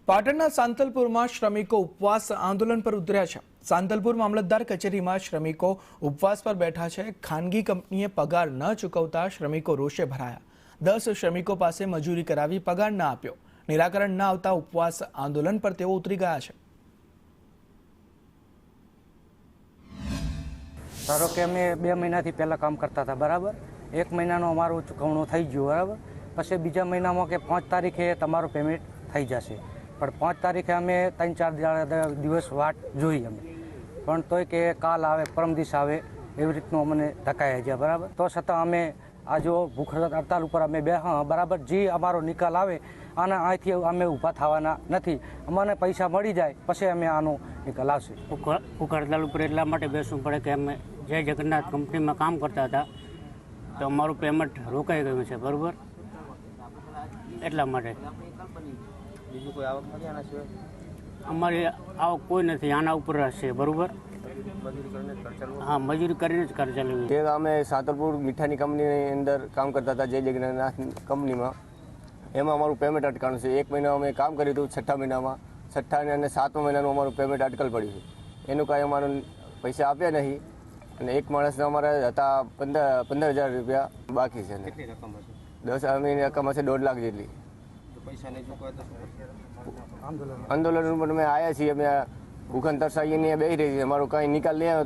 પાટણના સાંતલપુરમાં શ્રમિકો ઉપવાસ આંદોલન પર ઉતર્યા છે। સાંતલપુર મામલતદાર કચેરીમાં શ્રમિકો ઉપવાસ પર બેઠા છે। ખાનગી કંપનીએ પગાર ન ચૂકવતા શ્રમિકો રોષે ભરાયા। 10 શ્રમિકો પાસે મજૂરી કરાવી પગાર ન આપ્યો। નિરાકરણ ન આવતા ઉપવાસ આંદોલન પર તેઓ ઉતરી ગયા છે। ધારો કે અમે 2 મહિનાથી પહેલાં કામ કરતા હતા, બરાબર। 1 મહિનાનો અમારું ચૂકવણું થઈ ગયું, બરાબર। પછી બીજા મહિનામાં કે 5 તારીખે તમારું પેમેન્ટ થઈ જશે, પણ 5 તારીખે અમે 3-4 દિવસ વાટ જોઈ અમે, પણ તોય કે કાલ આવે પરમ દિવસ આવે એવી રીતનું અમને ધકાયા ગયા, બરાબર। તો છતાં અમે આ જો ભૂખ હડતાલ ઉપર અમે બરાબર જે અમારો નિકાલ આવે આના અહીંથી અમે ઊભા થવાના નથી। અમને પૈસા મળી જાય પછી અમે આનો નિકાલ આવશે। ભૂખ હડતાલ ઉપર એટલા માટે બેસવું પડે કે અમે જય જગન્નાથ કંપનીમાં કામ કરતા હતા તો અમારું પેમેન્ટ રોકાઈ ગયું છે, બરાબર। એટલા માટે બીજું કોઈ આવક નથી આના સિવાય? અમારી આવક કોઈ નથી આના ઉપર છે, બરાબર। હા, મજૂરી કરીને જ ઘર ચલાવ્યું। તે અમે સાંતલપુર મીઠાની કંપનીની અંદર કામ કરતા હતા, જય જગન્નાથ કંપનીમાં। એમાં અમારું પેમેન્ટ અટકાણું છે। 1 મહિના અમે કામ કર્યું હતું, 6થા મહિનામાં 6થા અને 7મા મહિનાનું અમારું પેમેન્ટ અટકલ પડ્યું છે। એનું કાંઈ અમારું પૈસા આપ્યા નહીં અને એક માણસના અમારા હતા 15,000 રૂપિયા બાકી છે। કેટલી રકમ હશે? 10 અમીની રકમ હશે 1.5 લાખ જેટલી। પૈસા નહીં ચૂકવાય તો આંદોલન ઉપર અમે આવ્યા છીએ। અમે ભૂખન તરસાઈને બેસી રહી છે, અમારો કાંઈ નિકાલ નહીં આવે તો